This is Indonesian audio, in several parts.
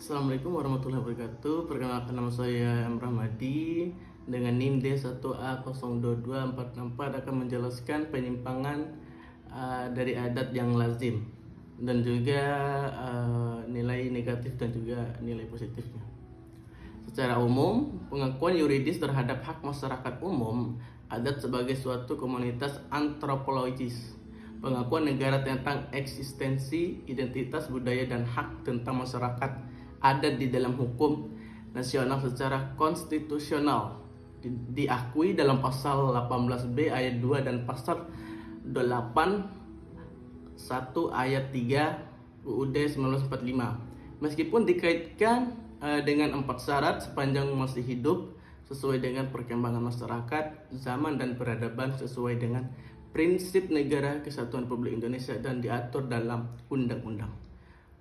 Assalamualaikum warahmatullahi wabarakatuh. Perkenalkan, nama saya M. Rahmadi dengan NIM D1A022464 akan menjelaskan penyimpangan dari adat yang lazim dan juga nilai negatif dan juga nilai positifnya. Secara umum, pengakuan yuridis terhadap hak masyarakat umum adat sebagai suatu komunitas antropologis. Pengakuan negara tentang eksistensi, identitas, budaya, dan hak tentang masyarakat adat di dalam hukum nasional secara konstitusional diakui dalam pasal 18B ayat 2 dan pasal 81 ayat 3 UUD 1945. Meskipun dikaitkan dengan 4 syarat sepanjang masih hidup sesuai dengan perkembangan masyarakat, zaman dan peradaban sesuai dengan prinsip negara kesatuan Republik Indonesia dan diatur dalam undang-undang.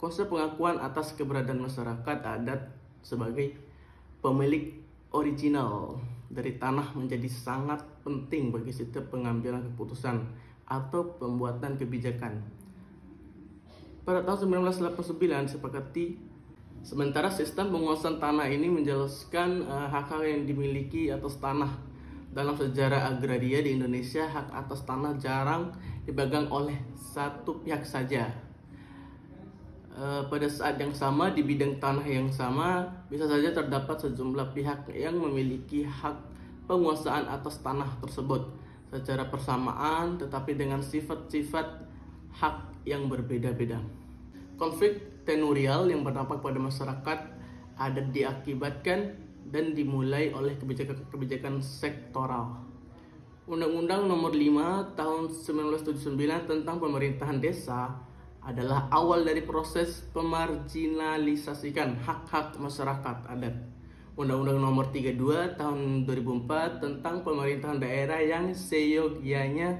Konsep pengakuan atas keberadaan masyarakat adat sebagai pemilik original dari tanah menjadi sangat penting bagi setiap pengambilan keputusan atau pembuatan kebijakan. Pada tahun 1989 sepakati, sementara sistem penguasaan tanah ini menjelaskan hak-hak yang dimiliki atas tanah. Dalam sejarah agraria di Indonesia, hak atas tanah jarang dipegang oleh satu pihak saja. Pada saat yang sama, di bidang tanah yang sama, bisa saja terdapat sejumlah pihak yang memiliki hak penguasaan atas tanah tersebut secara persamaan, tetapi dengan sifat-sifat hak yang berbeda-beda. Konflik tenurial yang berdampak pada masyarakat adat diakibatkan dan dimulai oleh kebijakan sektoral. Undang-Undang Nomor 5 Tahun 1979 tentang Pemerintahan Desa adalah awal dari proses pemarginalisasikan hak-hak masyarakat adat. Undang-Undang Nomor 32 Tahun 2004 tentang Pemerintahan Daerah yang seyogianya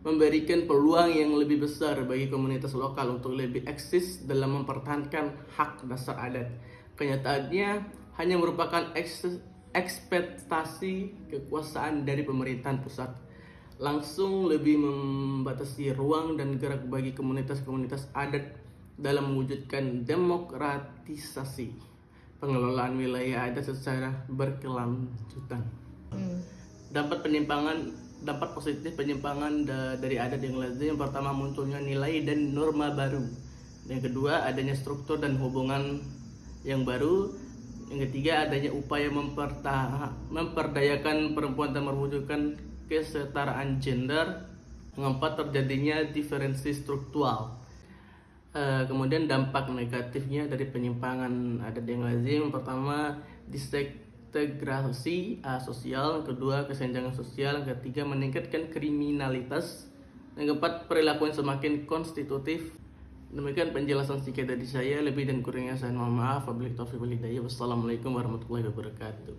memberikan peluang yang lebih besar bagi komunitas lokal untuk lebih eksis dalam mempertahankan hak dasar adat. Kenyataannya hanya merupakan ekspektasi kekuasaan dari pemerintahan pusat, langsung lebih membatasi ruang dan gerak bagi komunitas-komunitas adat dalam mewujudkan demokratisasi pengelolaan wilayah adat secara berkelanjutan. Dampak positif penyimpangan dari adat yang lazim: yang pertama, munculnya nilai dan norma baru. Yang kedua, adanya struktur dan hubungan yang baru. Yang ketiga, adanya upaya memperdayakan perempuan dan mewujudkan kesetaraan gender. Yang keempat, terjadinya diferensi struktural. Kemudian dampak negatifnya dari penyimpangan adat yang lazim: pertama, disintegrasi sosial. Kedua, kesenjangan sosial. Ketiga, meningkatkan kriminalitas. Yang keempat, perilaku yang semakin konstitutif. Demikian penjelasan singkat dari saya. Lebih dan kurangnya saya mohon maaf. Wabillahi taufiq wal hidayah. Wassalamualaikum warahmatullahi wabarakatuh.